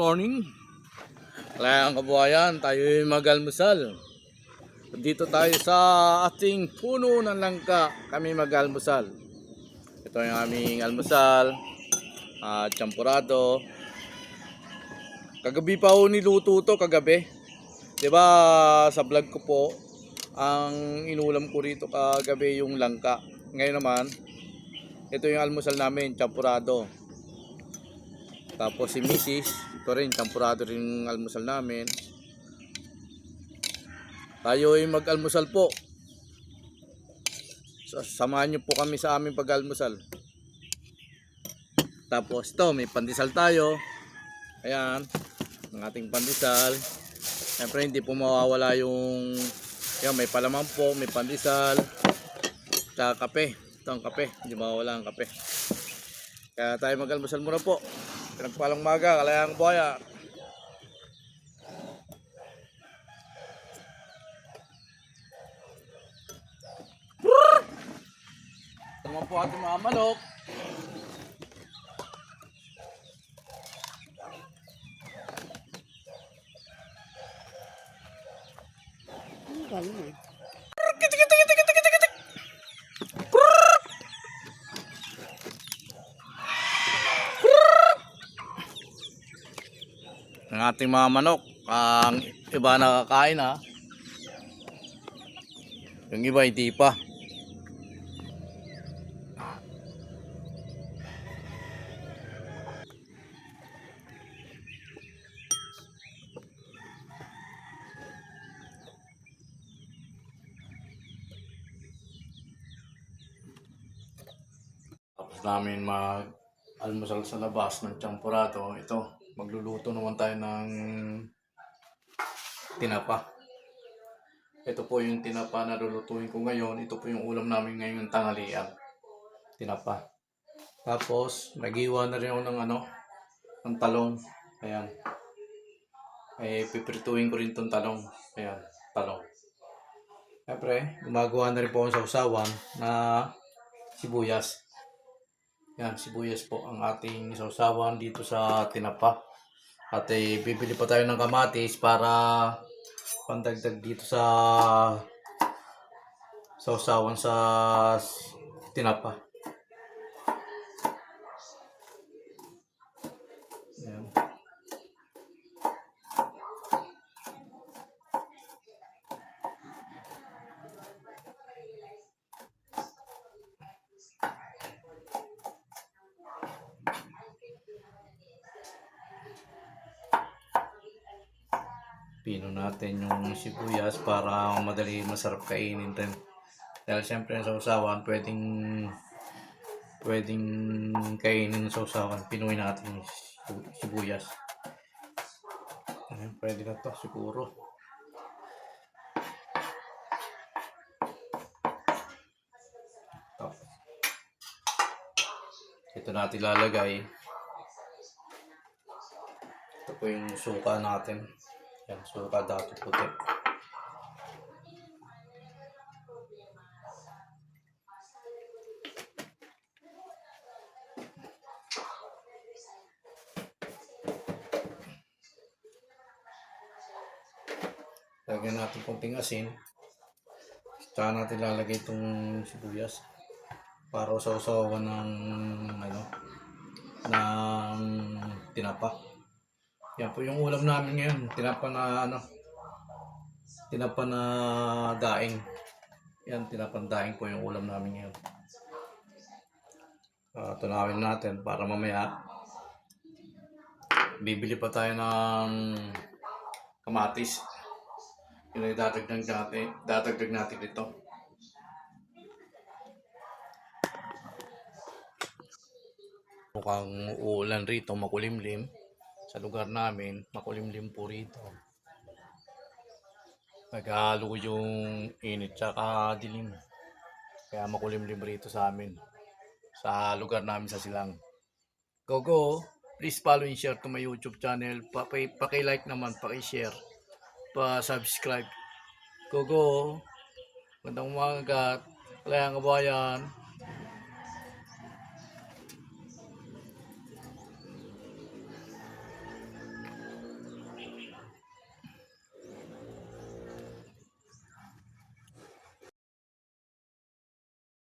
morning. Kaya ang kabuhayan, tayo mag-almusal. Dito tayo sa ating puno ng langka. Kami mag-almusal. Ito yung aming almusal. Champurado. Kagabi pa ho niluto to, kagabi. Diba sa vlog ko po, ang inulam ko rito kagabi yung langka. Ngayon naman, ito yung almusal namin, champurado. Tapos si Mrs. ito rin, champurado rin yung almusal namin. Tayo ay mag-almusal po. Samahan nyo po kami sa aming pag-almusal. Tapos ito, may pandesal tayo. Ayan, ang ating pandesal. Siyempre hindi po mawawala yung yan, may palaman po, may pandesal, tsaka kape. Ito ang kape, hindi mawawala ang kape. Kaya tayo mag-almusal muna po. Pinagpalang maga, Kalayang Buhaya. Ito naman po ating mga manok. Galing eh. Ang ating mga manok, ang iba nakakain ha. Yung iba hindi pa. Tapos namin mag-almusal sa labas ng champurado. Ito, magluluto naman tayo ng tinapa. Ito po yung tinapa na lulutuin ko ngayon. Ito po yung ulam namin ngayong tanghalian. Tinapa. Tapos, nag-iwan na rin ako ng talong. Ayan. Piprituin ko rin tong talong. Ayan, talong. Siyempre, gumagawa na rin po akong sausawan na sibuyas. Yan, sibuyas po ang ating sausawan dito sa tinapa. At bibili pa tayo ng kamatis para pandagdag dito sa sausawan sa tinapa. Yan. Pino natin yung sibuyas para madali masarap kainin din. Dahil siyempre sa sausawan pwedeng kainin sa sausawan. Pinuin natin yung sibuyas. Ayan, pwede na to siguro. Tapos, ito natin lalagay. Ito po yung suka natin. Yan, suka dati puti. Lagyan natin konting asin. Saka natin lalagay itong sibuyas para sausawan ng tinapa. Yan po yung ulam namin ngayon, tinapa na daing. Yan, tinapang daing po yung ulam namin ngayon. Tunawin natin para mamaya bibili pa tayo ng kamatis. Yun ay dadagdag natin dito. Mukhang uulan rito, makulimlim. Sa lugar namin, makulimlim po rito. Naghalo yung init tsaka dilim. Kaya makulimlim rito sa amin. Sa lugar namin sa Silang. Go! Please follow and share to my YouTube channel. Paki-like naman, paki-share, pa-subscribe. Go! Magandang umaga, Kalayang Kabuhayan.